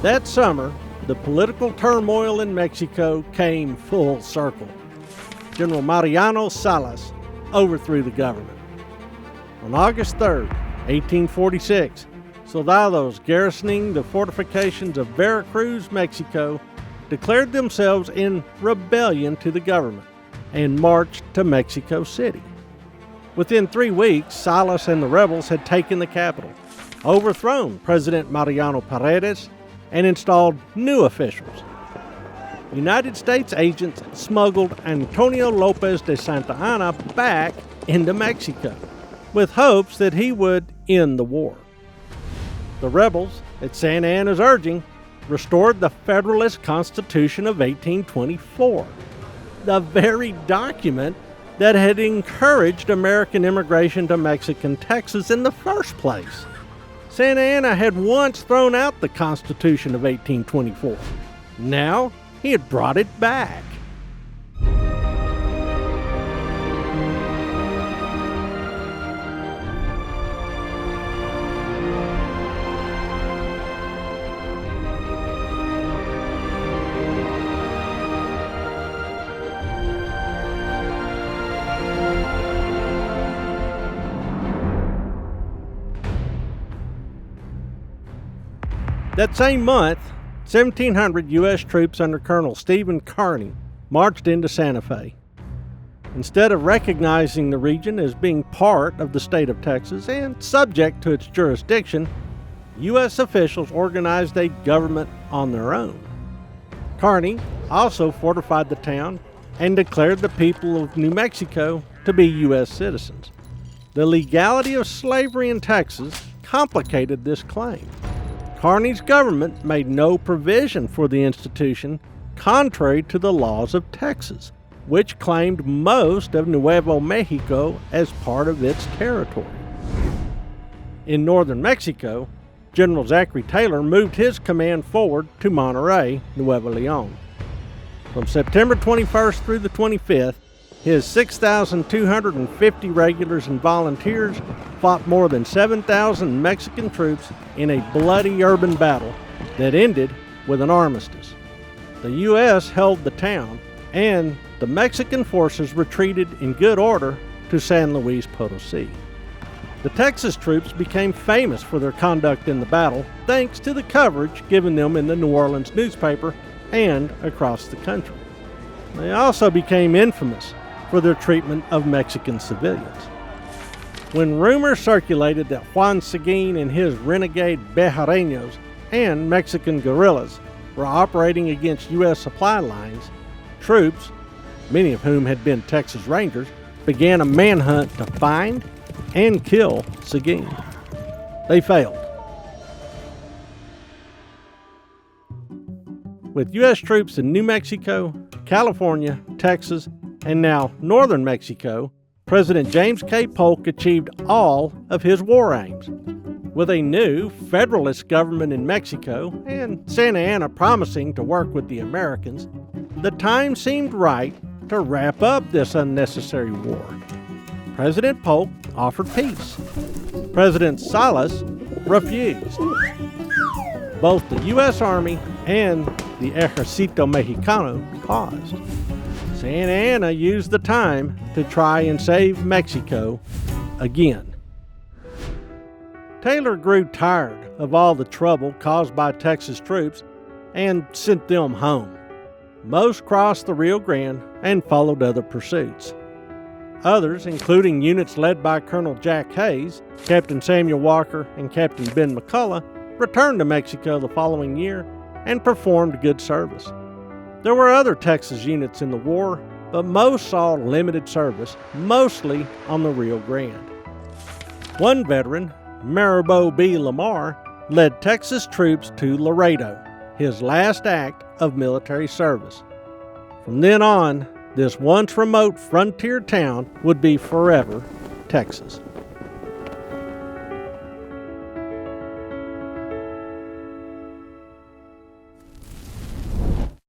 That summer, the political turmoil in Mexico came full circle. General Mariano Salas overthrew the government. On August 3, 1846, soldados garrisoning the fortifications of Veracruz, Mexico, declared themselves in rebellion to the government and marched to Mexico City. Within 3 weeks, Salas and the rebels had taken the capital, overthrown President Mariano Paredes, and installed new officials. United States agents smuggled Antonio Lopez de Santa Anna back into Mexico, with hopes that he would end the war. The rebels, at Santa Anna's urging, restored the Federalist Constitution of 1824, the very document that had encouraged American immigration to Mexican Texas in the first place. Santa Anna had once thrown out the Constitution of 1824. Now, he had brought it back. That same month, 1,700 U.S. troops under Colonel Stephen Kearny marched into Santa Fe. Instead of recognizing the region as being part of the state of Texas and subject to its jurisdiction, U.S. officials organized a government on their own. Kearny also fortified the town and declared the people of New Mexico to be U.S. citizens. The legality of slavery in Texas complicated this claim. Kearny's government made no provision for the institution, contrary to the laws of Texas, which claimed most of Nuevo Mexico as part of its territory. In northern Mexico, General Zachary Taylor moved his command forward to Monterrey, Nuevo Leon. From September 21st through the 25th, his 6,250 regulars and volunteers fought more than 7,000 Mexican troops in a bloody urban battle that ended with an armistice. The U.S. held the town, and the Mexican forces retreated in good order to San Luis Potosí. The Texas troops became famous for their conduct in the battle, thanks to the coverage given them in the New Orleans newspaper and across the country. They also became infamous for their treatment of Mexican civilians. When rumors circulated that Juan Seguin and his renegade Bejareños and Mexican guerrillas were operating against U.S. supply lines, troops, many of whom had been Texas Rangers, began a manhunt to find and kill Seguin. They failed. With U.S. troops in New Mexico, California, Texas, and now northern Mexico, President James K. Polk achieved all of his war aims. With a new Federalist government in Mexico and Santa Anna promising to work with the Americans, the time seemed right to wrap up this unnecessary war. President Polk offered peace. President Salas refused. Both the U.S. Army and the Ejército Mexicano paused. Santa Anna used the time to try and save Mexico again. Taylor grew tired of all the trouble caused by Texas troops and sent them home. Most crossed the Rio Grande and followed other pursuits. Others, including units led by Colonel Jack Hayes, Captain Samuel Walker, and Captain Ben McCullough, returned to Mexico the following year and performed good service. There were other Texas units in the war, but most saw limited service, mostly on the Rio Grande. One veteran, Maribel B. Lamar, led Texas troops to Laredo, his last act of military service. From then on, this once remote frontier town would be forever Texas.